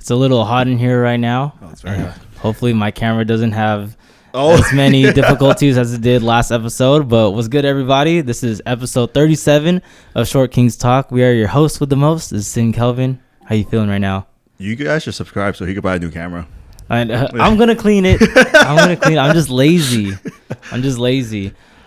It's a little hot in here right now. Oh, it's very hot. Hopefully my camera doesn't have as many difficulties as it did last episode. But what's good, everybody? This is episode 37 of Short Kings Talk. We are your hosts with the most. This is Sin Kelvin. How you feeling right now? You guys should subscribe so he could buy a new camera. I'm gonna clean it. I'm just lazy.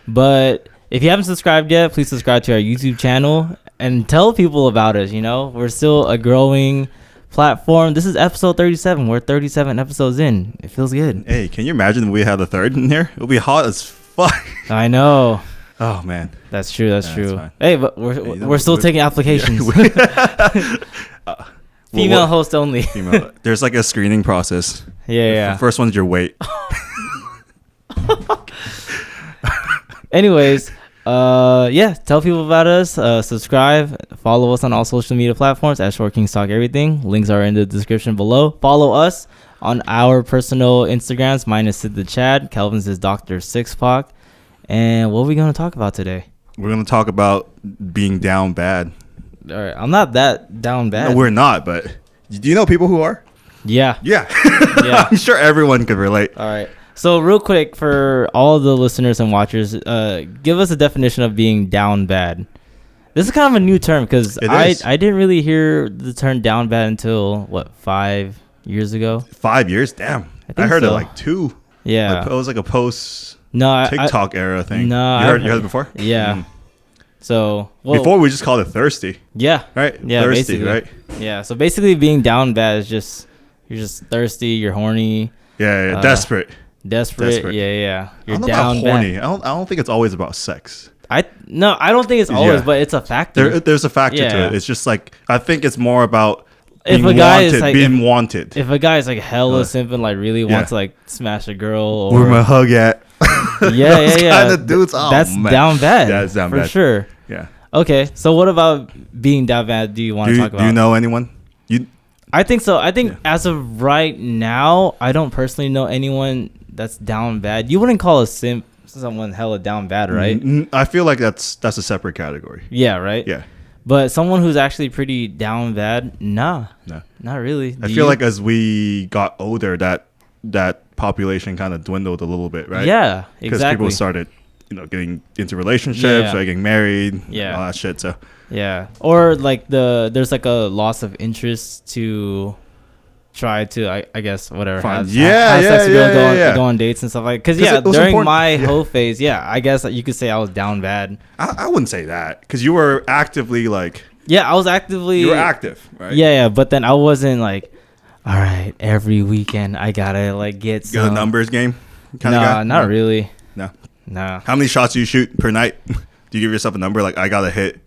But if you haven't subscribed yet, please subscribe to our YouTube channel and tell people about us. You know, we're still a growing platform. This is episode 37. We're 37 episodes in. It feels good. Hey, can you imagine if we had the third in here? It'll be hot as fuck. I know. Oh man, that's true. That's true. Hey, but we're still taking applications. Female host only. Female. There's like a screening process. Yeah. The first one's your weight. Anyways, tell people about us. Subscribe, follow us on all social media platforms at Short Kings Talk Everything. Links are in the description below. Follow us on our personal Instagrams. Mine is Sid the Chad. Kelvin's is Dr. Sixpack. And what are we going to talk about today? We're going to talk about being down bad. All right, I'm not that down bad. No, we're not, but do you know people who are? Yeah. Yeah. I'm sure everyone could relate. All right. So real quick for all the listeners and watchers, give us a definition of being down bad. This is kind of a new term because I didn't really hear the term down bad until 5 years ago. 5 years? Damn. I heard it like 2. Yeah. It was like a post TikTok era thing. No. You heard it before? Yeah. So before we just called it thirsty. Yeah. Right? Yeah. Thirsty, basically. Right? Yeah. So basically being down bad is just you're just thirsty, you're horny. Yeah. Desperate. Yeah. You're down horny. bad. I don't think it's always about sex. I don't think it's always, but it's a factor. There's a factor to it. It's just like I think it's more about being wanted. If a guy is like hella simping, like really wants to like smash a girl, or where my hug at? yeah. Kind of dudes. That's down bad. Yeah, it's down bad for sure. Yeah. Okay, so what about being down bad? Do you want to talk about? Do you know anyone? I think so. I think as of right now, I don't personally know anyone that's down bad. You wouldn't call a simp someone hella down bad, right? I feel like that's a separate category. Yeah, right? Yeah. But someone who's actually pretty down bad, nah, not really. I feel like as we got older, that population kind of dwindled a little bit, right? Yeah, exactly. Because people started, getting into relationships, like getting married, all that shit. So yeah, or like there's like a loss of interest to try to I guess whatever have sex with girls, go on dates and stuff like. Because during my hoe phase, I guess you could say I was down bad. I wouldn't say that because you were actively like. Yeah, I was actively. You were active, right? Yeah, but then I wasn't like, all right, every weekend I gotta like get some. You're a numbers game kind of guy? Not really. No. How many shots do you shoot per night? Do you give yourself a number like I gotta hit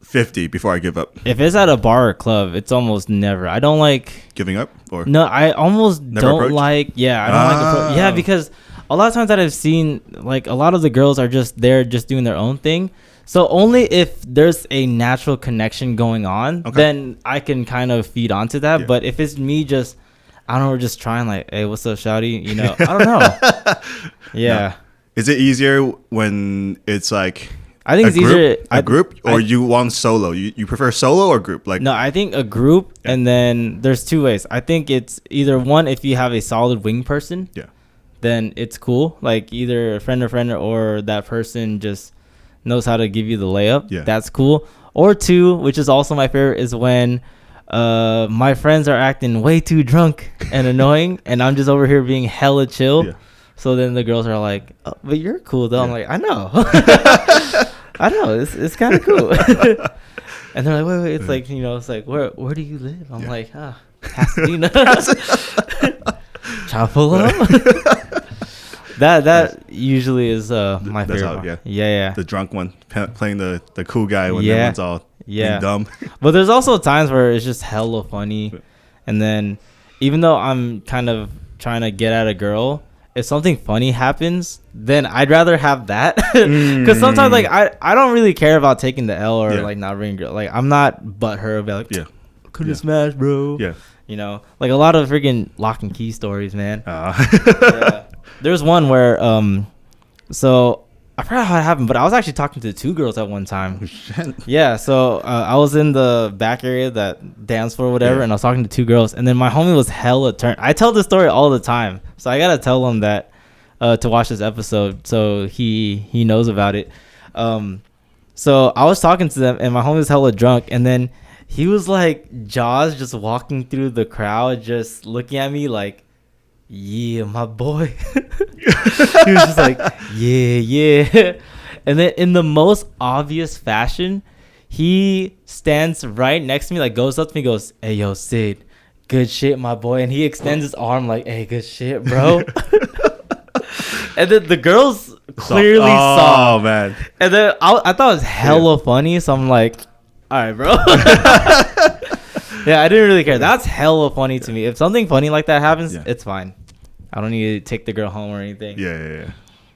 50 before I give up? If it's at a bar or club, it's almost never. I don't like giving up, or no. I almost don't approach? Like. Yeah, I don't like. Because a lot of times that I've seen, like a lot of the girls are just there, just doing their own thing. So only if there's a natural connection going on, then I can kind of feed onto that. Yeah. But if it's me just, I don't know, we're just trying like, hey, what's up, shawty? I don't know. Yeah. No. Is it easier when it's like? I think it's easier a group, or you want solo? You prefer solo or group? Like no, I think a group, and then there's 2 ways. I think it's either one, if you have a solid wing person, then it's cool. Like either a friend or that person just knows how to give you the layup. Yeah, that's cool. Or 2, which is also my favorite, is when my friends are acting way too drunk and annoying, and I'm just over here being hella chill. Yeah. So then the girls are like, oh, but you're cool though. I'm like, I know. I know. It's kind of cool. And they're like, wait. It's like, it's like, where do you live? I'm like, Chapula. That usually is my favorite. Yeah. The drunk one playing the cool guy when everyone's all being dumb. But there's also times where it's just hella funny. And then even though I'm kind of trying to get at a girl, if something funny happens, then I'd rather have that. Because sometimes like I don't really care about taking the L or like not bringing girl. Like I'm not butthurt about like couldn't smash, bro. Yeah. Like a lot of freaking lock and key stories, man. There's one where so I forgot how it happened, but I was actually talking to 2 girls at one time. Oh, shit. Yeah, so I was in the back area, that dance floor, whatever, and I was talking to 2 girls, and then my homie was hella turned. I tell this story all the time, so I gotta tell him that to watch this episode, so he knows about it. So I was talking to them, and my homie was hella drunk, and then he was like Jaws, just walking through the crowd, just looking at me like, yeah, my boy. He was just like, yeah. And then in the most obvious fashion, he stands right next to me, like goes up to me, goes, hey, yo, Sid, good shit, my boy. And he extends his arm like, hey, good shit, bro. And then the girls clearly saw. Oh, man. And then I thought it was hella funny. So I'm like, all right, bro. Yeah, I didn't really care. That's hella funny to me. If something funny like that happens, it's fine. I don't need to take the girl home or anything. Yeah.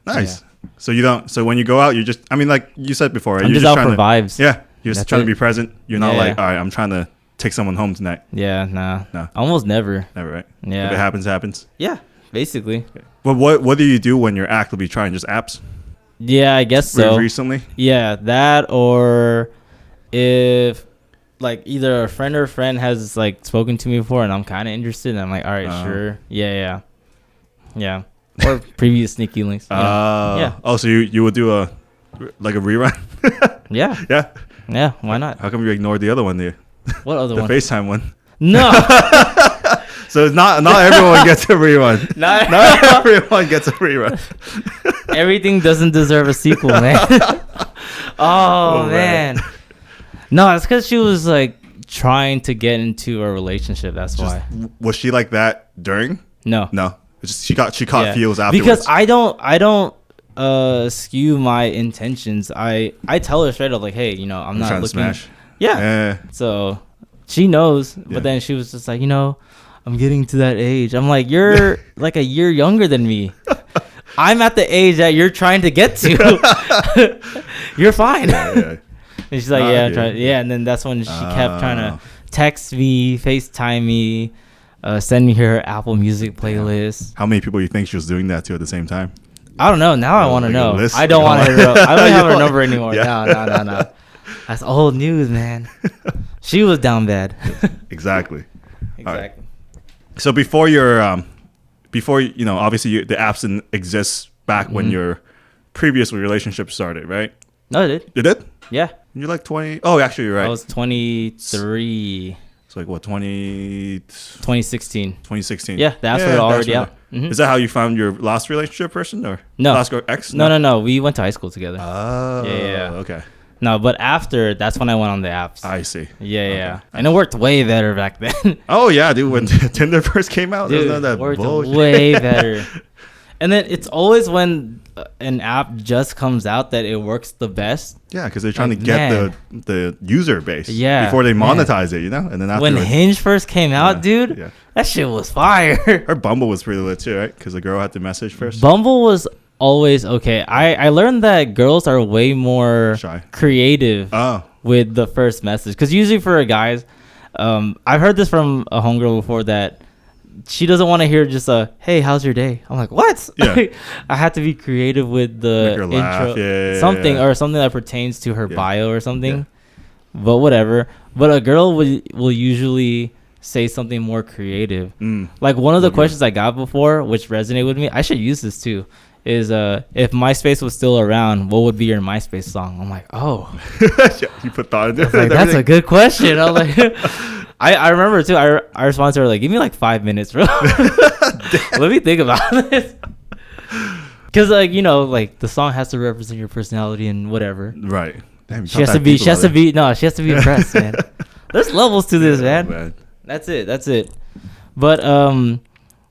Nice. Yeah. So you don't. So when you go out, you just. I mean, like you said before, right? I'm you're just out for vibes. Yeah, you're just trying to be present. You're not like, all right, I'm trying to take someone home tonight. Yeah, nah. Almost never. Never, right? Yeah. If it happens, happens. Yeah, basically. Okay. But what do you do when you're actively trying? Just apps? Yeah, I guess so. Recently? Yeah, that, or if like either a friend or friend has like spoken to me before and I'm kind of interested, and I'm like, all right, sure. Yeah. Or previous sneaky links. Yeah. Oh, so you would do a rerun? Yeah, why not? How come you ignored the other one there? What other one? The FaceTime one. No. So it's not everyone gets a rerun. Not everyone gets a rerun. Everything doesn't deserve a sequel, man. Oh man. No, it's because she was like trying to get into a relationship. That's why. Was she like that during? No. It's just she caught feels afterwards. Because I don't skew my intentions. I tell her straight up like, hey, I'm not looking. To smash. Yeah. So she knows, but then she was just like, I'm getting to that age. I'm like, you're like a year younger than me. I'm at the age that you're trying to get to. You're fine. Yeah. And she's like, I'm trying. Yeah, and then that's when she kept trying to text me, FaceTime me, send me her Apple Music playlist. How many people do you think she was doing that to at the same time? I don't know. Now I want to know. I don't want her. I don't have her number anymore. No. That's old news, man. She was down bad. Exactly. Right. So before obviously the apps didn't exist back when your previous relationship started, right? No, it did. You did? Yeah. You're like 20. Oh, actually, you're right. I was 23. It's like what, 2016? 2016. Yeah, the apps were already out. Mm-hmm. Is that how you found your last relationship person or no last ex? No. We went to high school together. Oh, yeah. Okay. No, but after, that's when I went on the apps. I see. Yeah. And it worked way better back then. Oh, yeah, dude. When Tinder first came out, dude, that worked way better. And then it's always when an app just comes out that it works the best. Yeah, because they're trying to get the user base before they monetize it, And then when Hinge first came out, dude, that shit was fire. Her Bumble was pretty lit too, right? Because the girl had to message first. Bumble was always okay. I learned that girls are way more creative with the first message. Because usually for guys, I've heard this from a homegirl before that she doesn't want to hear just hey, how's your day? I'm like, what? Yeah. I have to be creative with the intro, something that pertains to her bio or something. Yeah. But whatever. But a girl will usually say something more creative. Like one of the questions I got before, which resonated with me, I should use this too, is if MySpace was still around, what would be your MySpace song? I'm like, oh. You put thought into it. Like, that's a good question. I was like, I remember too. I responded to her like, give me like 5 minutes, bro. Let me think about this. Because like the song has to represent your personality and whatever. Right. Damn, she has to be impressed, man. There's levels to this, man. That's it. But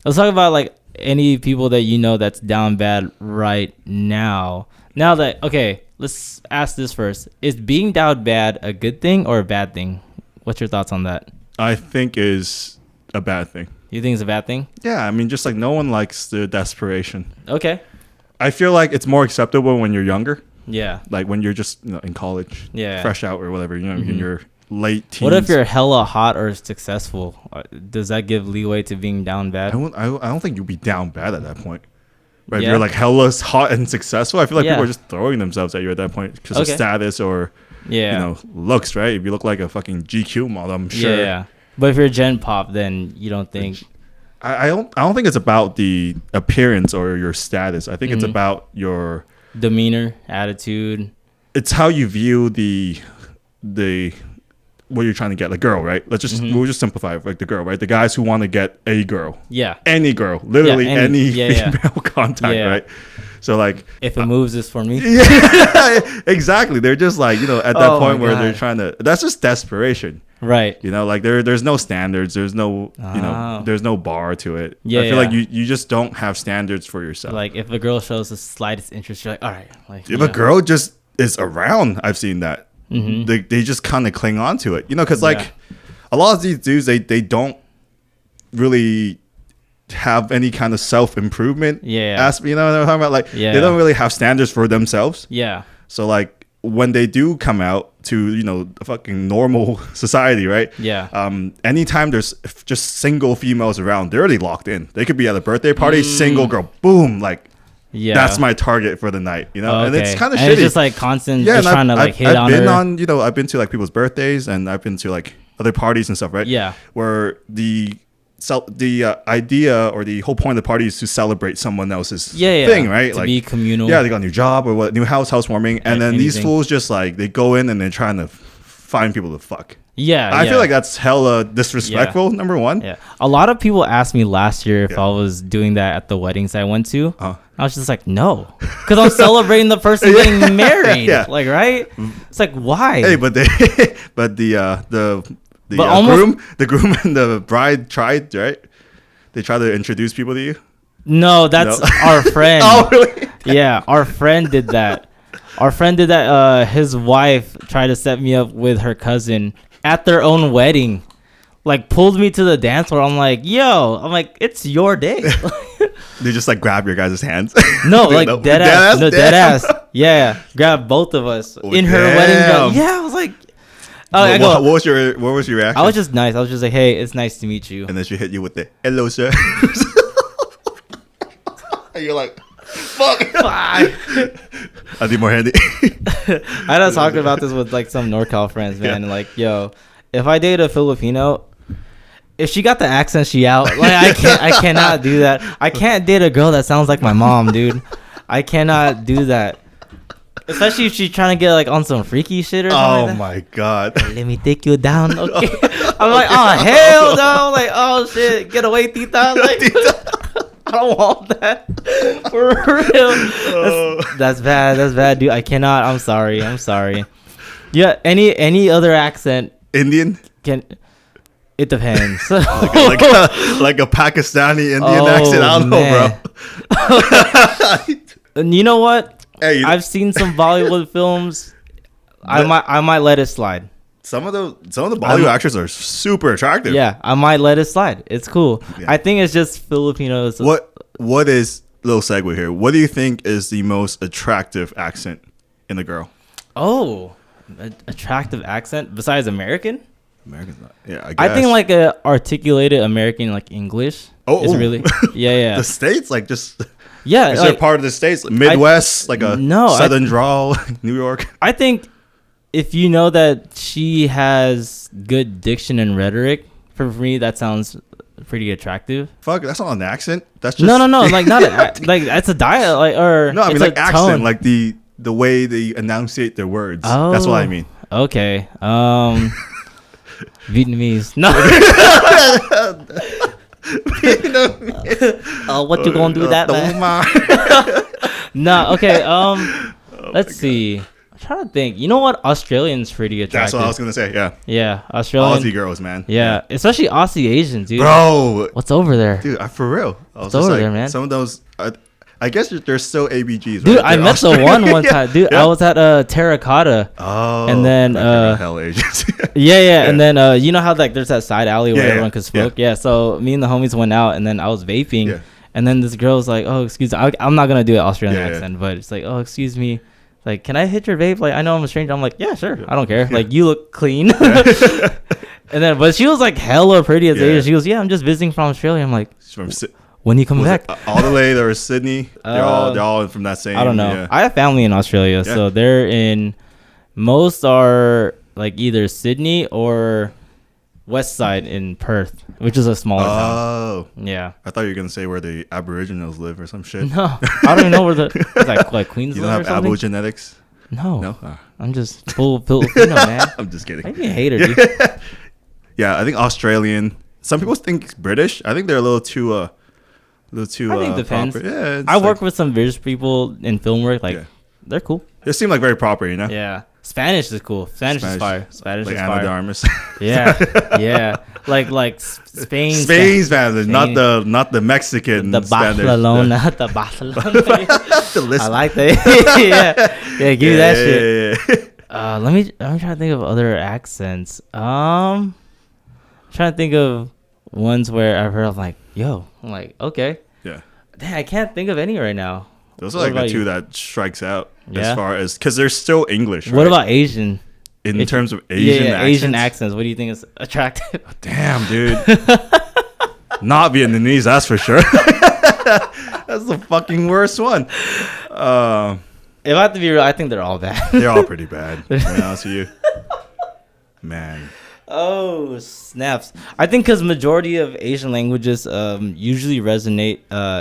let's talk about like any people that that's down bad right now. Now that, okay, let's ask this first. Is being down bad a good thing or a bad thing? What's your thoughts on that? I think is a bad thing. You think it's a bad thing? Yeah, I mean, just like no one likes the desperation. Okay. I feel like it's more acceptable when you're younger. Yeah. Like when you're just in college, fresh out or whatever, in your late teens. What if you're hella hot or successful? Does that give leeway to being down bad? I don't think you'd be down bad at that point. Right? If you're like hella hot and successful, I feel like people are just throwing themselves at you at that point because of status or looks, right? If you look like a fucking GQ model, I'm sure. Yeah. But if you're Gen Pop, then you don't think. I don't think it's about the appearance or your status. I think it's about your demeanor, attitude. It's how you view the what you're trying to get, like girl, right? We'll just simplify it, like the girl, right? The guys who want to get a girl, any girl, literally any female contact, right? So like, if it moves, it's for me. Exactly. They're just like, at that point where they're trying to. That's just desperation, right? Like there's no standards. There's no there's no bar to it. I feel like you just don't have standards for yourself. Like if a girl shows the slightest interest, you're like, all right. Like if a girl just is around, I've seen that. They just kind of cling on to it, because like a lot of these dudes, they don't really have any kind of self-improvement aspect, you know what I'm talking about? Like they don't really have standards for themselves. So like when they do come out to a fucking normal society, right? Anytime there's just single females around, they're already locked in. They could be at a birthday party, single girl, boom, like that's my target for the night, and it's kind of shitty. It's just like constant, just trying to like hit on her. I've been to like people's birthdays, and I've been to like other parties and stuff, right? Where the idea or the whole point of the party is to celebrate someone else's thing, right? To like be communal. They got a new job or what, new housewarming, and then these fools just like they go in and they're trying to find people to fuck. I feel like that's hella disrespectful. Number one. A lot of people asked me last year if I was doing that at the weddings I went to. I was just like, no, because I'm celebrating the person getting married. Like, right? It's like, why? Hey, but the groom and the bride tried, right? They tried to introduce people to you. No, that's our friend. Oh, really? Yeah, our friend did that. His wife tried to set me up with her cousin at their own wedding. Like, pulled me to the dance floor. I'm like, it's your day. They just like grab your guys' hands. No, like dead ass. No, dead ass. Yeah, grab both of us in her wedding gown. Yeah, I was like, what was your reaction? I was just nice. I was just like, hey, it's nice to meet you. And then she hit you with the hello, sir. And you're like, fuck. I need more handy. I was talking about this with like some NorCal friends, man. Like, yo, if I date a Filipino, if she got the accent, she out. Like I cannot do that. I can't date a girl that sounds like my mom, dude. I cannot do that. Especially if she's trying to get like on some freaky shit or something. Oh my god. Let me take you down. Okay. I'm like, oh hell no. Like, oh shit. Get away, tita. Like, I don't want that. For real. That's bad. That's bad, dude. I cannot. I'm sorry. Yeah, any other accent. Indian? It depends. like a Pakistani Indian accent. I don't know, bro. And you know what? Hey, I've seen some Bollywood films. I might let it slide. Some of the Bollywood actors are super attractive. Yeah, I might let it slide. It's cool. Yeah. I think it's just Filipinos. What is, little segue here, what do you think is the most attractive accent in a girl? Oh, attractive accent besides American's not. Yeah, I think like a articulated American, like English. Is really. Yeah. The States, like just. Yeah, is like, part of the States, Midwest, Southern drawl, New York. I think if you know that she has good diction and rhetoric, for me that sounds pretty attractive. Fuck, that's not an accent. That's just no, like not like that's a dialect, like, or no, I mean like accent, tone. Like the way they enunciate their words. Oh, that's what I mean. Okay, Vietnamese. No. What you gonna do that, man? No, okay. Let's see. I'm trying to think. You know what? Australian's pretty attractive. That's what I was gonna say. Yeah. Yeah, Australian. Aussie girls, man. Yeah, especially Aussie Asians, dude. Bro, what's over there, dude? For real. What's over there, man? Some of those. I guess they're still ABGs, right? Dude, I met the one time. Dude, I was at Terracotta. Oh. And then hell Asians. yeah. And then you know how like there's that side alley where everyone could smoke? Yeah. So me and the homies went out, and then I was vaping. Yeah. And then this girl was like, "Oh, excuse me." I'm not gonna do an Australian accent, but it's like, "Oh, excuse me. Like, can I hit your vape? Like, I know I'm a stranger." I'm like, "Yeah, sure. I don't care. Like, you look clean." And then, but she was like hella pretty as Asia. She goes, "Yeah, I'm just visiting from Australia." I'm like, When you come back? Adelaide or Sydney? They're all from that same. I don't know. Yeah. I have family in Australia, so they're in. Most are like either Sydney or West Side in Perth, which is a smaller town. Oh, yeah. I thought you were gonna say where the Aboriginals live or some shit. No, I don't even know where like Queensland. You don't have Abo genetics? No. I'm just full Filipino, man. I'm just kidding. Maybe a hater, dude. Yeah, I think Australian. Some people think British. I think they're a little too. I think depends. Yeah, I work with some British people in film work. Like, they're cool. They seem like very proper, you know. Yeah. Spanish is cool. Spanish is fire. Spanish like is Ana fire. de Armas. yeah. Like Spain Spanish, not the Mexican. The Barcelona, the Barcelona. I like that. yeah. Give me that shit. Yeah. Let me try to think of other accents. I'm trying to think of ones where I've heard of like, yo. I'm like, okay. Yeah. Dang, I can't think of any right now. Those are like the two that strikes out as far as because they're still English. Right? What about Asian? In terms of Asian accents? Asian accents. What do you think is attractive? Oh, damn, dude. Not Vietnamese, that's for sure. That's the fucking worst one. If I have to be real, I think they're all bad. They're all pretty bad. To be honest with you, man. Oh snaps! I think because majority of Asian languages usually resonate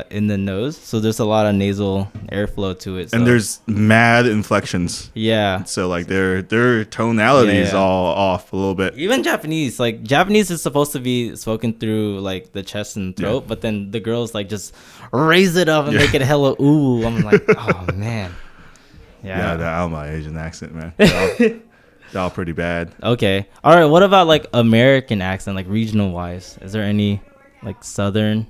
in the nose, so there's a lot of nasal airflow to it. So. And there's mad inflections. Yeah. So like their tonality is all off a little bit. Even Japanese, like Japanese is supposed to be spoken through like the chest and throat, but then the girls like just raise it up and make it hella ooh. I'm like, oh man. Yeah, that out my Asian accent, man. They're all pretty bad. Okay. All right. What about like American accent, like regional wise? Is there any like Southern?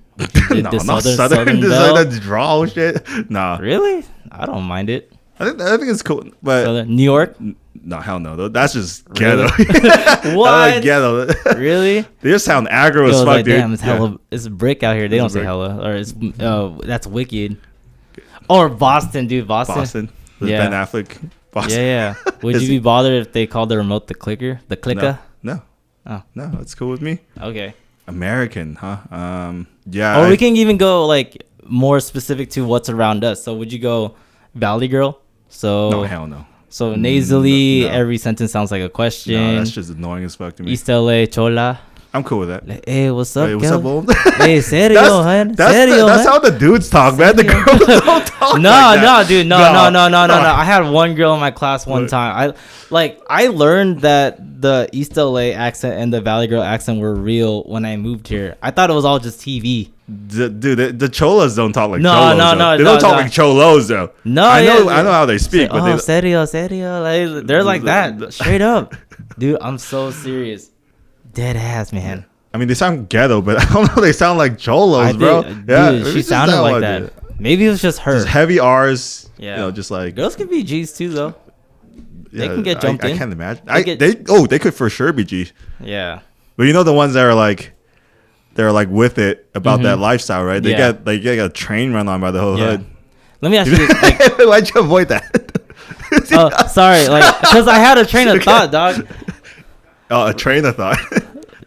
No, not Southern. That drawl shit. Nah. Really? I don't mind it. I think it's cool, but Southern. New York? No, hell no. That's just ghetto. Really? What? Ghetto. Really? They just sound aggro as fuck, like, dude. Damn, it's hella. It's brick out here. They don't say hella, or it's that's wicked. Or Boston, dude. Boston. Ben Affleck. Boston. Yeah. Would you be bothered if they called the remote the clicker? The clicker? No. Oh. No, that's cool with me. Okay. American, huh? Yeah. Or we can even go like more specific to what's around us. So would you go Valley Girl? So no, hell no. So nasally, every sentence sounds like a question. No, that's just annoying as fuck to me. East LA, Chola. I'm cool with that. Like, hey, what's up, Kelvin? Hey, serio, that's how the dudes talk, man. The girls don't talk No, dude. No. I had one girl in my class one time. I learned that the East LA accent and the Valley Girl accent were real when I moved here. I thought it was all just TV. Dude, the Cholas don't talk like cholos. No. They don't talk like cholos, though. No, I know how they speak. But serio. Like, they're like that. Straight up. Dude, I'm so serious. Dead ass, man. I mean, they sound ghetto, but I don't know. They sound like cholos, bro. Dude, she sounded like that. It. Maybe it was just her. Just heavy R's. Yeah. You know, just like girls can be G's too, though. They can get jumped in. I can't imagine. They could for sure be G's. Yeah. But you know the ones that are like, they're like with it about that lifestyle, right? They get a train run on by the whole hood. Let me ask you this. Like, why'd you avoid that? Sorry. Like, because I had a train of thought, dog. Oh, a train of thought.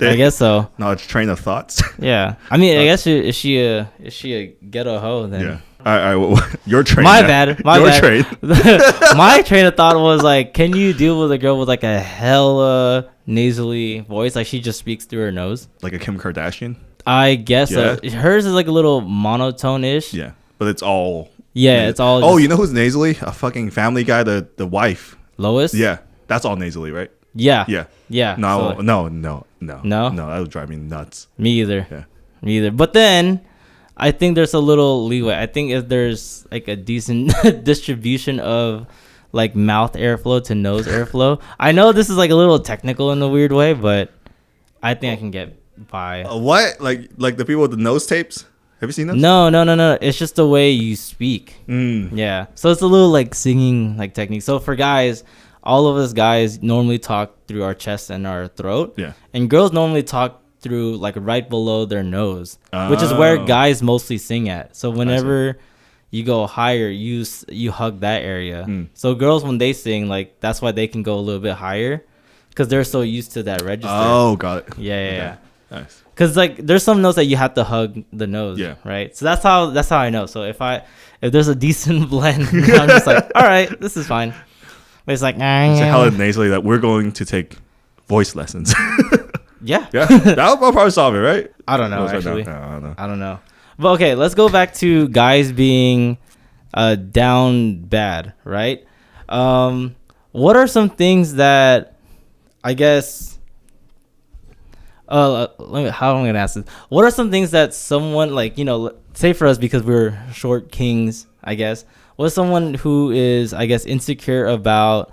I guess so. No, it's a train of thoughts. Yeah, I mean, I guess is she a ghetto hoe then? Yeah. All right. Well, your train. My bad. Train. My train of thought was like, can you deal with a girl with like a hella nasally voice, like she just speaks through her nose, like a Kim Kardashian? I guess so. Hers is like a little monotone-ish. Yeah, but it's all. Yeah, it's all. Oh, you know who's nasally? A fucking Family Guy. The wife. Lois. Yeah, that's all nasally, right? Yeah. No, so, no. No, that would drive me nuts. Me either. Yeah. Me either. But then, I think there's a little leeway. I think if there's like a decent distribution of like mouth airflow to nose airflow. I know this is like a little technical in a weird way, but I think I can get by. What? Like the people with the nose tapes? Have you seen those? No. It's just the way you speak. Mm. Yeah. So it's a little like singing like technique. So for guys, all of us guys normally talk through our chest and our throat. Yeah. And girls normally talk through like right below their nose, which is where guys mostly sing at. So whenever you go higher, you hug that area. Mm. So girls, when they sing, like that's why they can go a little bit higher because they're so used to that register. Oh, got it. Yeah. Nice. Because like there's some notes that you have to hug the nose. Yeah. Right. So that's how I know. So if there's a decent blend, I'm just like, all right, this is fine. But it's like, it's hella nasally that we're going to take voice lessons. Yeah. That'll probably solve it, right? I don't know, actually. No. I don't know. But okay, let's go back to guys being down bad, right? What are some things that I guess how am I gonna ask this? What are some things that someone like, say for us, because we're short kings, I guess, what's someone who is, I guess, insecure about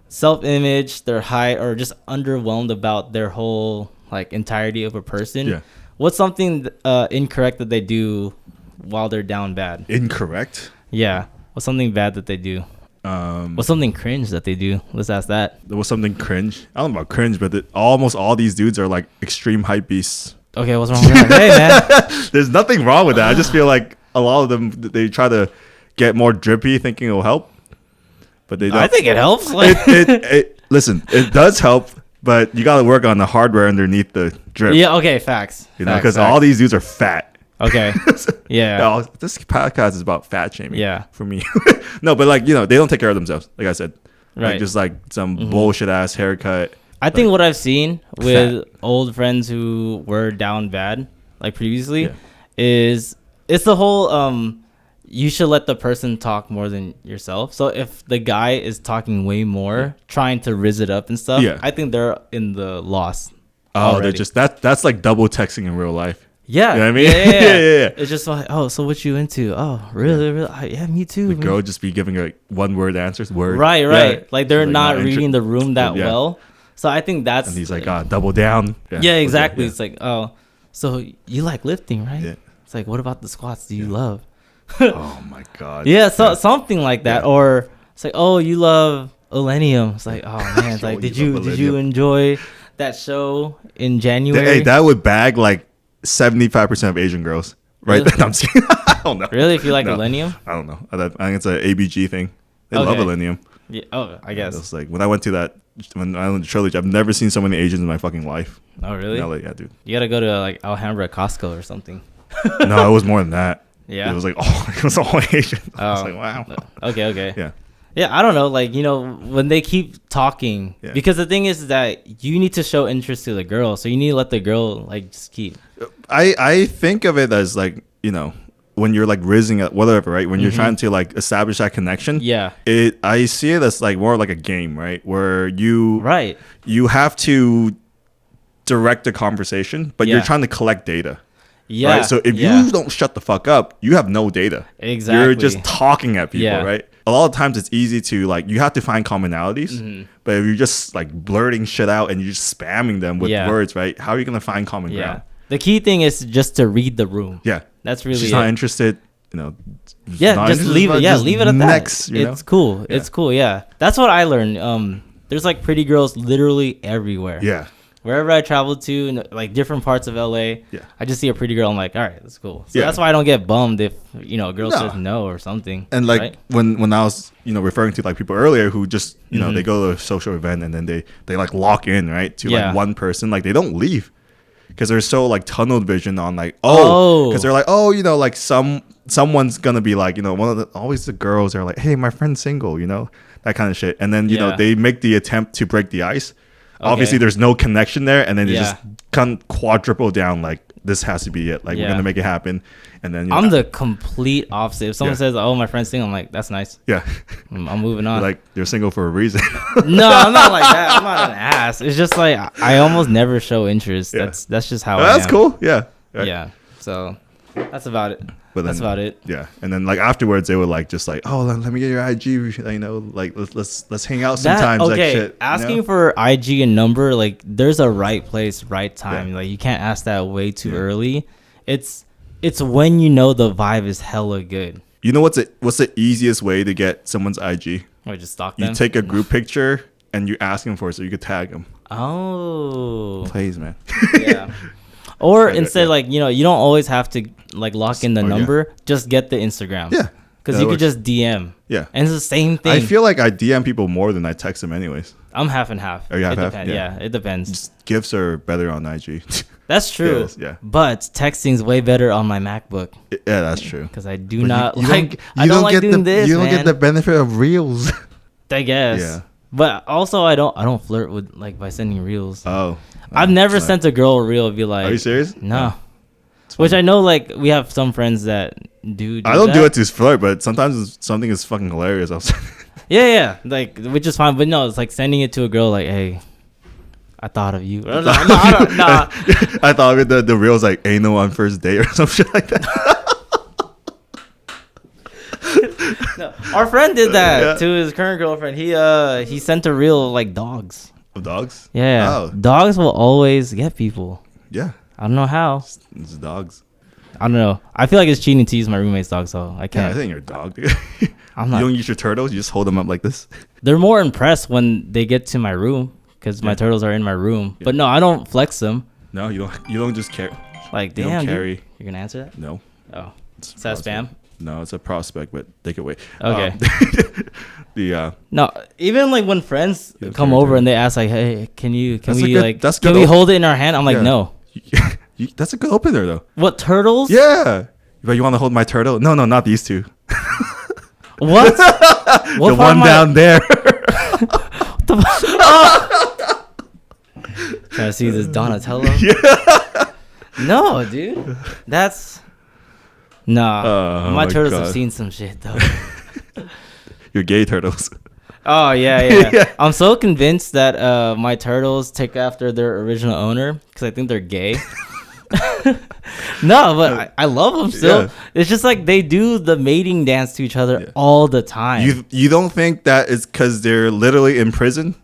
self-image, their height, or just underwhelmed about their whole like entirety of a person? Yeah. What's something incorrect that they do while they're down bad? Incorrect? Yeah. What's something bad that they do? What's something cringe that they do? Let's ask that. There was something cringe. I don't know about cringe, but almost all these dudes are like extreme hype beasts. Okay, what's wrong with that? Hey, man. There's nothing wrong with that. I just feel like a lot of them, they try to get more drippy thinking it'll help. But they don't. I think it helps. Listen, it does help, but you got to work on the hardware underneath the drip. Yeah, okay, facts. Because all these dudes are fat. Okay. Yeah. This podcast is about fat shaming. Yeah. For me. No, but like, they don't take care of themselves. Like I said. Right. Like just like some bullshit ass haircut. I think what I've seen with old friends who were down bad, like previously, is it's the whole you should let the person talk more than yourself. So if the guy is talking way more, trying to riz it up and stuff, I think they're in the loss. Oh, already. They're just that's like double texting in real life. Yeah. You know what I mean? Yeah. It's just like, oh, so what you into? Oh, really? Yeah, me too. The girl just be giving a one word answers. Word. Right. Yeah. Like they're not reading the room that well. So I think that's. And he's like, double down. Yeah, exactly. It's like, oh, so you like lifting, right? Yeah. It's like, what about the squats? Do you love? Oh my god. Yeah, so something like that. Or it's like, oh, you love Millennium. It's like, oh man, it's like, did you enjoy that show in January? Hey, that would bag like 75% of Asian girls, right? Really? No, I'm just kidding. I don't know. Really? If you like Millennium? I don't know. I think it's an ABG thing. They love Millennium. Yeah. Oh, I guess. It's like when I went to Trilogy, I've never seen so many Asians in my fucking life. Oh, really? Yeah, dude. You gotta go to like Alhambra Costco or something. No, it was more than that. Yeah. It was like, it was all Asian. I was like, wow. Okay. Yeah. Yeah, I don't know. Like, when they keep talking, because the thing is that you need to show interest to the girl. So you need to let the girl like just keep. I think of it as like, when you're like rizzing it, whatever, right? When you're trying to like establish that connection. Yeah. I see it as like more like a game, right? Where you have to direct the conversation, but you're trying to collect data. Yeah. Right? So if you don't shut the fuck up, you have no data. Exactly. You're just talking at people, right? A lot of times it's easy to like, you have to find commonalities, but if you're just like blurting shit out and you're just spamming them with words, right? How are you going to find common ground? The key thing is just to read the room. Yeah. That's really She's not interested, just leave it. Yeah, leave it at next, that. It's cool. Yeah. It's cool. Yeah. That's what I learned. There's like pretty girls literally everywhere. Yeah. Wherever I travel to, in like different parts of LA, I just see a pretty girl. I'm like, all right, that's cool. So that's why I don't get bummed if a girl says no or something. And like when I was referring to like people earlier who just they go to a social event and then they like lock in to like one person, like they don't leave because they're so like tunnel vision on like because they're like like someone's gonna be like always the girls are like, hey, my friend's single, that kind of shit, and then they make the attempt to break the ice. Obviously, there's no connection there, and then they just quadruple down like this has to be it. Like we're gonna make it happen, and then I'm the complete opposite. If someone says, "Oh, my friend's single," I'm like, "That's nice." Yeah, I'm moving on. Like they're single for a reason. No, I'm not like that. I'm not an ass. It's just like I almost never show interest. That's just how. That's cool. Yeah. Right. Yeah. So that's about it. But that's about it. Yeah, and then like afterwards, they would like just like, oh, let me get your IG. Like let's hang out sometimes. Okay, like shit, asking for IG and number, like there's a right place, right time. Yeah. Like you can't ask that way too early. It's when the vibe is hella good. What's the easiest way to get someone's IG? Or just stalk them. You take a group picture and you ask them for it so you could tag them. Oh, please, man. Yeah. Or instead, like, you don't always have to like lock in the number. Just get the Instagram. Yeah. Because you could just DM. Yeah. And it's the same thing. I feel like I DM people more than I text them anyways. I'm half and half. Are you half? Yeah, it depends. Just gifts are better on IG. That's true. Yeah. But texting's way better on my MacBook. Yeah, that's true. Because I do not like. I don't like doing this. You don't get the benefit of reels. I guess. Yeah. But also, I don't flirt with like by sending reels. Oh. I've never sent a girl a reel and be like. Are you serious? No. Which I know, like, we have some friends that do I don't do it to flirt, but sometimes something is fucking hilarious. Yeah, like, which is fine. But no, it's like sending it to a girl, like, hey, I thought of you. No. I thought of it, the reel's like anal on first date or some shit like that. No, our friend did that to his current girlfriend. He sent a reel of, like, dogs. Of dogs? Yeah. Oh. Dogs will always get people. Yeah. I don't know how. It's dogs. I don't know. I feel like it's cheating to use my roommate's dog, so I can't. Yeah, I think you're a dog, dude. I'm not. You don't use your turtles? You just hold them up like this? They're more impressed when they get to my room because my turtles are in my room. Yeah. But no, I don't flex them. No, you don't just carry. Like, damn, carry. Dude, you're going to answer that? No. Oh. Is that spam? No, it's a prospect, but take it away. Okay. No, even like when friends come over and they ask like, "Hey, can we hold it in our hand?" I'm like, "No." That's a good opener though. What, turtles? Yeah. But you want to hold my turtle? No, not these two. What? The one down there. What the oh! Trying to see this Donatello? Yeah. No, dude. That's my turtles have seen some shit though. Your gay turtles. Oh yeah. I'm so convinced that my turtles take after their original owner because I think they're gay. No, but I love them still. Yeah. It's just like they do the mating dance to each other all the time. You don't think that it's because they're literally in prison?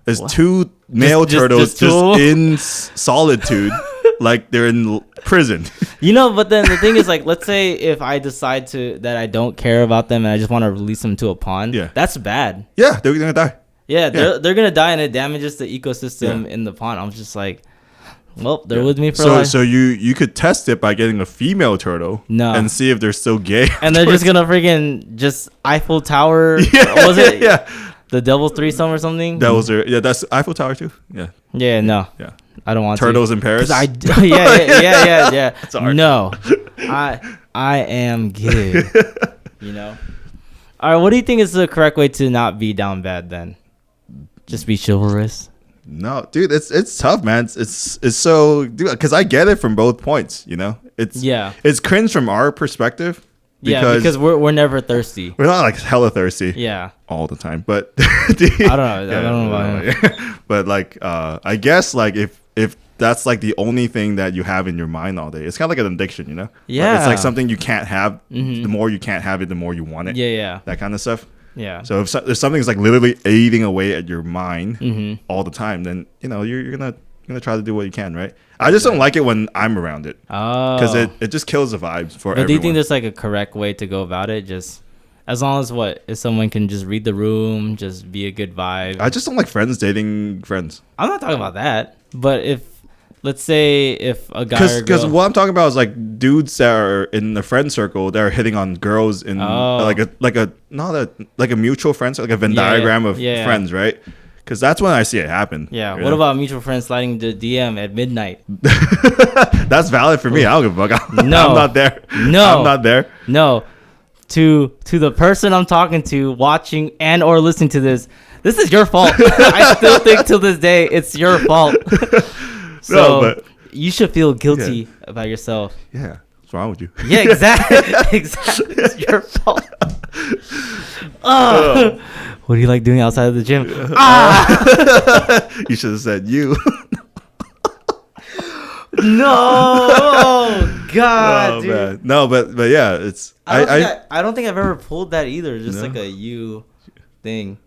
There's two male turtles just in solitude, like they're in prison. You know, but then the thing is, like, let's say if I decide that I don't care about them and I just want to release them to a pond, that's bad. Yeah, they're gonna die. Yeah, they're gonna die, and it damages the ecosystem in the pond. I'm just like, well, they're with me for life. So you could test it by getting a female turtle and see if they're still gay. And they're just gonna freaking just Eiffel Tower. Was it? Yeah. The Devil's Threesome or something? That's Eiffel Tower too. Yeah. Yeah, no. Yeah. I don't want Turtles in Paris? Yeah. No. I am gay. You know? All right, what do you think is the correct way to not be down bad then? Just be chivalrous? No, dude, it's tough, man. It's so, dude, because I get it from both points, you know? It's cringe from our perspective. Because we're never thirsty. We're not like hella thirsty. Yeah. All the time. But I don't know about him. But like I guess like if that's like the only thing that you have in your mind all day, it's kind of like an addiction, you know? Yeah. Like, it's like something you can't have. Mm-hmm. The more you can't have it, the more you want it. Yeah. That kind of stuff. Yeah. So if something's like literally eating away at your mind all the time, then you know you're gonna try to do what you can, right? I just don't like it when I'm around it. Because it just kills the vibes for everyone. But do you think there's like a correct way to go about it? Just as long as if someone can just read the room, just be a good vibe. I just don't like friends dating friends. I'm not talking about that. But let's say if a guy or girl, because what I'm talking about is like dudes that are in the friend circle that are hitting on girls in like a mutual friend, like a Venn diagram of friends, right? Because that's when I see it happen. Yeah. What about mutual friends sliding the DM at midnight? That's valid for me. I don't give a fuck. I'm not there. No. I'm not there. No. To the person I'm talking to, watching and or listening to this is your fault. I still think till this day it's your fault. So you should feel guilty about yourself. Yeah. What's wrong with you? Yeah, exactly. Exactly. It's your fault. What do you like doing outside of the gym? You should have said you. No, God, dude. Man. No, but yeah, it's. I don't think I've ever pulled that either. Just like a you thing.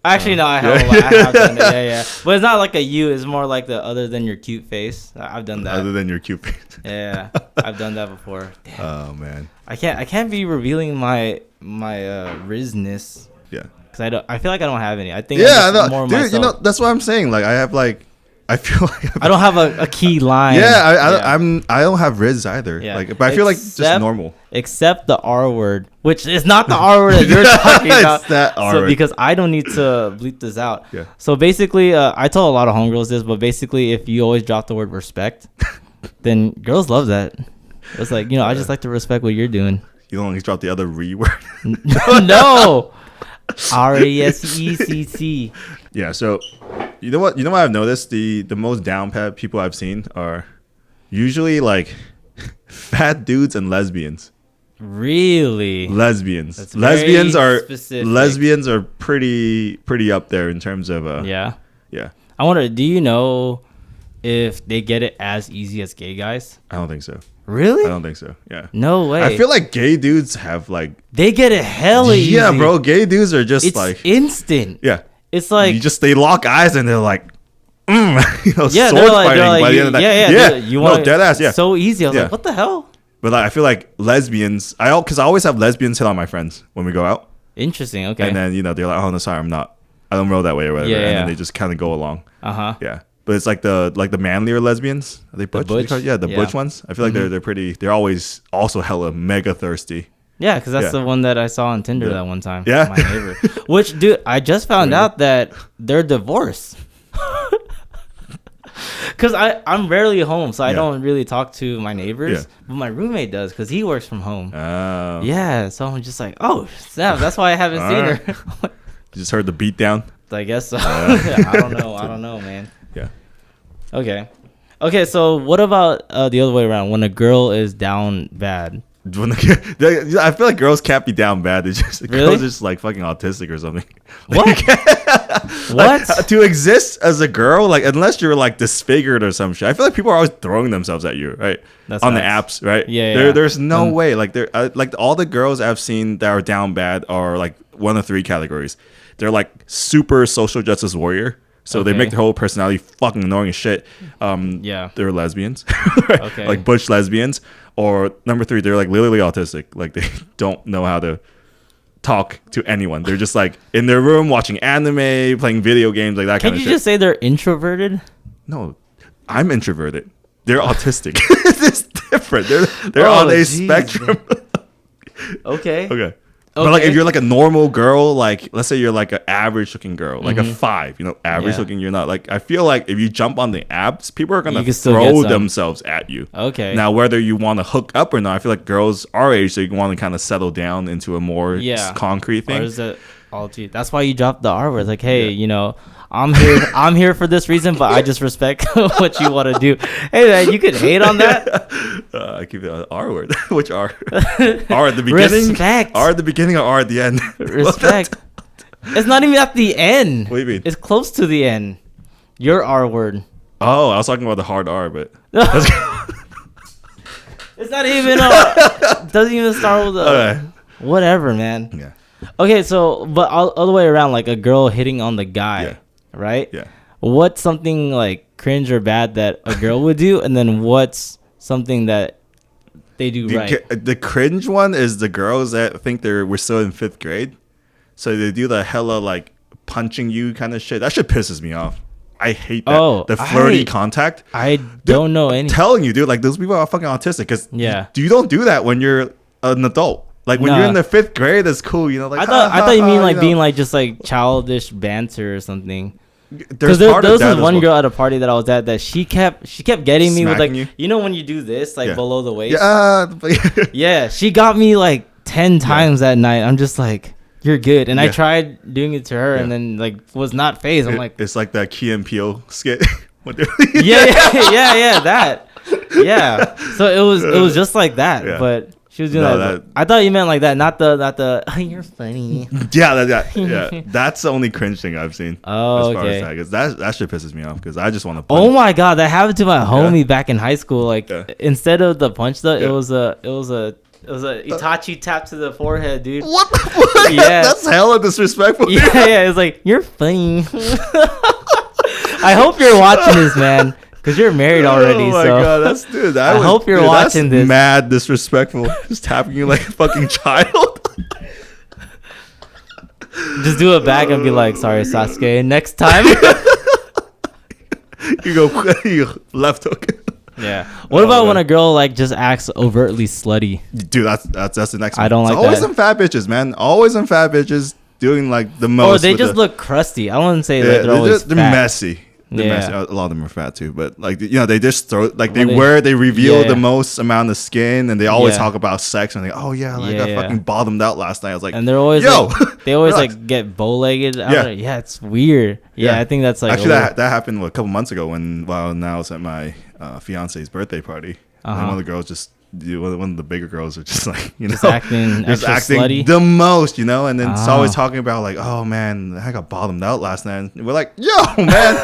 Actually, no, I have done it. Yeah. But it's not like a you. It's more like the other than your cute face. I've done that. Other than your cute face. Yeah, I've done that before. Damn. Oh man. I can't be revealing my rizness. Yeah. Because I feel like I don't have any. I think more dude, myself. You know, that's what I'm saying. Like I have like. I feel like I don't have a key line. Yeah, I don't have Riz either. Yeah. Like, but I feel like just normal. Except the R word, which is not the R word that you're talking about. It's that R word. Because I don't need to bleep this out. Yeah. So basically, I tell a lot of homegirls this, but basically, if you always drop the word respect, then girls love that. It's like, I just like to respect what you're doing. You don't only drop the other re word. No. RESECC. Yeah. So, you know what I've noticed? The most down pat people I've seen are usually like fat dudes and lesbians. Really? Lesbians. That's lesbians are pretty up there in terms of yeah. Yeah. I wonder, do you know if they get it as easy as gay guys? I don't think so. Really? I don't think so. Yeah. No way. I feel like gay dudes have like they get it hella easy. Yeah, bro. Gay dudes are just it's like instant. Yeah. It's like they lock eyes and they're like yeah, sword they're like, fighting by the end of that. Yeah. You want dead ass. Yeah. So easy. I was like, what the hell? But like, I feel like lesbians, because I always have lesbians hit on my friends when we go out. Interesting. Okay. And then they're like, oh no, sorry, I don't roll that way or whatever. Yeah, and then they just kind of go along. Yeah. But it's like the manlier lesbians. Are they butch? The butch? Yeah, the butch ones. I feel like they're pretty. They're always also hella mega thirsty. Yeah, because that's the one that I saw on Tinder that one time. Yeah. My neighbor. Which, dude, I just found out that they're divorced. Because I'm rarely home, so I don't really talk to my neighbors. But my roommate does because he works from home. Oh. Yeah, so I'm just like, oh, snap. That's why I haven't seen her. You just heard the beat down? I guess so. I don't know, man. Yeah. Okay, so what about the other way around? When a girl is down bad? I feel like girls can't be down bad. They just girls are just like fucking autistic or something. What? What? To exist as a girl, like unless you're like disfigured or some shit, I feel like people are always throwing themselves at you, right? That's on nice. the apps, right? Yeah. There's no way. Like like all the girls I've seen that are down bad are like one of three categories. They're like super social justice warrior. So they make their whole personality fucking annoying as shit. They're lesbians, right? Okay. Like butch lesbians. Or number 3, they're like literally autistic. Like they don't know how to talk to anyone. They're just like in their room watching anime, playing video games, like that kind of shit. Can you just say they're introverted? No, I'm introverted. They're autistic. It's different. They're on a spectrum. Okay. But like if you're like a normal girl, like let's say you're like an average looking girl, like a 5, average looking, you're not like, I feel like if you jump on the apps, people are gonna throw themselves at you. Okay. Now whether you want to hook up or not, I feel like girls our age, so you want to kind of settle down into a more concrete thing. Or is it all to you? That's why you dropped the R word. Like, hey, I'm here for this reason, but I just respect what you want to do. Hey, man, you could hate on that. I keep it an R word. Which R? R at the beginning? Respect. R at the beginning or R at the end? Respect. It's not even at the end. What do you mean? It's close to the end. Your R word. Oh, I was talking about the hard R, but... It's not even doesn't even start with a... Whatever, man. Yeah. Okay, so, but all the way around, like a girl hitting on the guy, right? Yeah. What's something like cringe or bad that a girl would do, and then what's something that they do right? The cringe one is the girls that think we're still in 5th grade, so they do the hella like punching you kind of shit. That shit pisses me off. I hate that. The flirty contact. I don't know any. I'm telling you, dude, like those people are fucking autistic because you don't do that when you're an adult. Like when you're in the 5th grade, that's cool, Like I thought you mean like being like just like childish banter or something. Because there was one girl at a party that I was at that she kept getting me with like when you do this like below the waist. Yeah, she got me like 10 times that night. I'm just like, you're good, and I tried doing it to her, and then like was not phased. I'm like, it's like that Key and Peele skit. yeah, that. Yeah, so it was just like that, but. She was doing that. I thought you meant like that, not the oh, you're funny. Yeah. That's the only cringe thing I've seen. Oh, as far as that shit pisses me off because I just want to. Oh my god, that happened to my homie back in high school. Like instead of the punch, it was a Itachi tap to the forehead, dude. What the fuck? Yeah, that's hella disrespectful. Yeah. It's like you're funny. I hope you're watching this, man. Because you're married already, oh my god, I hope you're watching this. Mad disrespectful, just tapping you like a fucking child. Just do it back and be like, "Sorry, Sasuke. Next time." you left hook. Yeah. What about when a girl like just acts overtly slutty? Dude, that's the next one. I don't like always some fat bitches, man. Always some fat bitches doing like the most. Or they just look crusty. I wouldn't say that they're always they're messy. A lot of them are fat too, but like they just throw they reveal the most amount of skin, and they always talk about sex, and I fucking bottomed out last night. I was like, and they're always they always like get bow-legged out there. Yeah, it's weird. Yeah, I think that's like actually that happened a couple months ago now I was at my fiance's birthday party, and one of the girls just. One of the bigger girls are just like just acting slutty. The most, and then it's always talking about like, oh man, I got bottomed out last night. And we're like, yo man,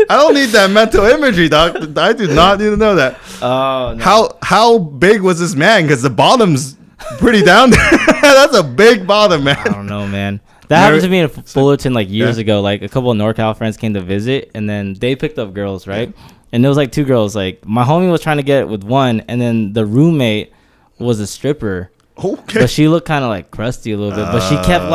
I don't need that mental imagery, dog. I do not need to know that. Oh no. How big was this man? Because the bottom's pretty down there. That's a big bottom, man. I don't know, man. That happened to me in Fullerton like years ago. Like a couple of NorCal friends came to visit, and then they picked up girls, right? And there was like two girls. Like my homie was trying to get with one, and then the roommate was a stripper. Okay. But she looked kind of like crusty a little bit. But she kept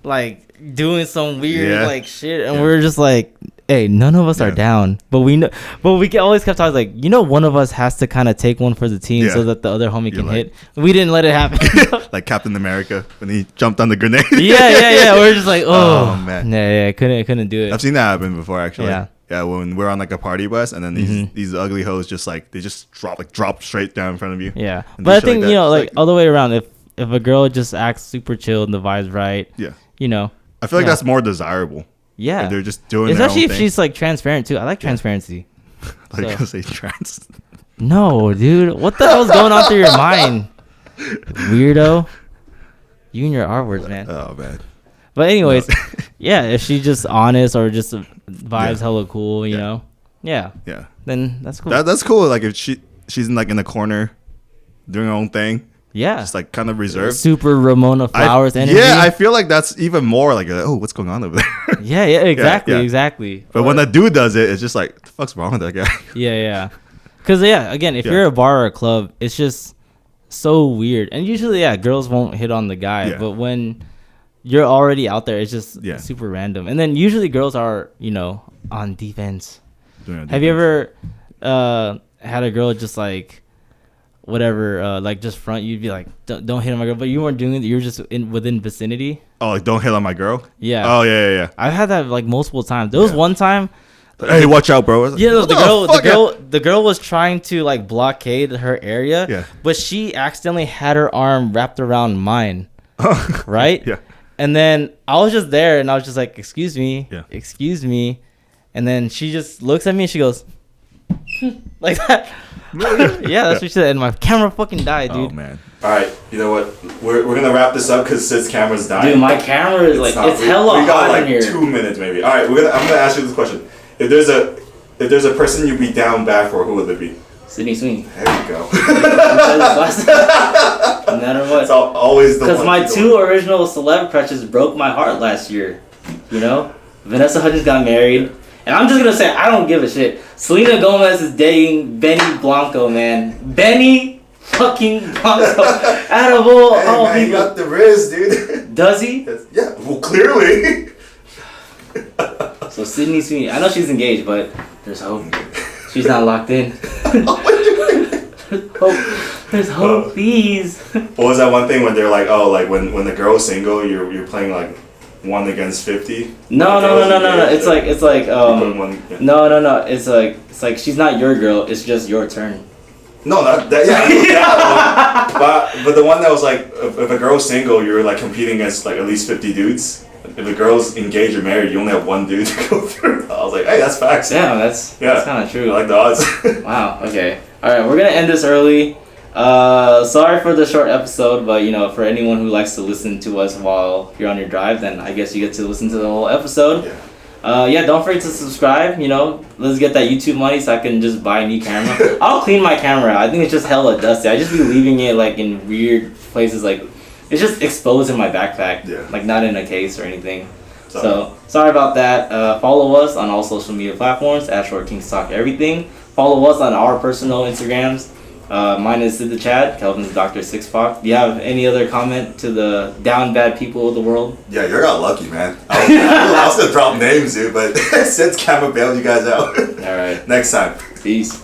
like doing some weird like shit, and we were just like, hey, none of us are down. But we know. But we always kept talking like, one of us has to kind of take one for the team so that the other homie can hit. We didn't let it happen. Like Captain America when he jumped on the grenade. Yeah. We're just like, oh man. Yeah. Couldn't do it. I've seen that happen before actually. Yeah, when we're on like a party bus, and then these ugly hoes just like they just drop straight down in front of you. Yeah, but I think like all the way around. If a girl just acts super chill and the vibe's right, I feel like that's more desirable. Yeah, if they're just doing especially their own if thing. she's like transparent too. I like transparency. I was gonna say trans. No, dude, what the hell's going on through your mind, weirdo? You and your R words, man. Oh man. But anyways, if she's just honest or just vibes hella cool, you know, then that's cool. That's cool. Like if she's in like in the corner doing her own thing, just like kind of reserved, super Ramona Flowers energy. Yeah, I feel like that's even more like what's going on over there? Yeah, exactly. But when that dude does it, it's just like, the fuck's wrong with that guy? Yeah. Because again, if you're a bar or a club, it's just so weird, and usually girls won't hit on the guy, but when you're already out there, it's just super random. And then usually girls are, on defense. Have you ever had a girl just like, whatever, like just front, you'd be like, don't hit on my girl, but you weren't doing it, you were just within vicinity? Oh, like don't hit on my girl? Yeah. Oh, yeah. I've had that like multiple times. There was one time. Hey, watch out, bro. Yeah, the girl was trying to like blockade her area, but she accidentally had her arm wrapped around mine. Right? Yeah. And then I was just there, and I was just like, excuse me. And then she just looks at me, and she goes, like that. That's what she said. And my camera fucking died, dude. Oh, man. All right. You know what? We're going to wrap this up because Sid's camera's dying. Dude, my camera is it's hella we got hot like in here. 2 minutes, maybe. All right. I'm going to ask you this question. If there's a person you'd be down bad for, who would it be? Sydney Sweeney. There you go. No matter what. It's always the one. Because my two original celeb crushes broke my heart last year. Vanessa Hudgens got married. And I'm just going to say, I don't give a shit. Selena Gomez is dating Benny Blanco, man. Benny fucking Blanco. Out of all people. He got the Riz, dude. Does he? Yeah, well, clearly. So Sydney Sweeney, I know she's engaged, but there's hope. She's not locked in. There's hope, please. What was that one thing when they're like, when the girl's single, you're playing like 1 against 50? No. It's like no. It's like she's not your girl. It's just your turn. No, that one. But the one that was like, if a girl's single, you're like competing against like at least 50 dudes. If a girl's engaged or married, you only have one dude to go through. I was like, hey, that's facts. Damn, that's kind of true. I like the odds. Wow. Okay. All right, we're gonna end this early. Sorry for the short episode, but for anyone who likes to listen to us while you're on your drive, then I guess you get to listen to the whole episode. Don't forget to subscribe. Let's get that YouTube money so I can just buy a new camera. I'll clean my camera out. I think it's just hella dusty. I just be leaving it like in weird places, like it's just exposed in my backpack, like not in a case or anything. So sorry about that. Follow us on all social media platforms at Short Kings Talk Everything. Follow us on our personal Instagrams. Mine is Sid the Chad. Kelvin's Dr. Sixfox. Do you have any other comment to the down bad people of the world? Yeah, you got lucky, man. I was gonna drop names, dude, but Sid's camera bailed you guys out. All right. Next time. Peace.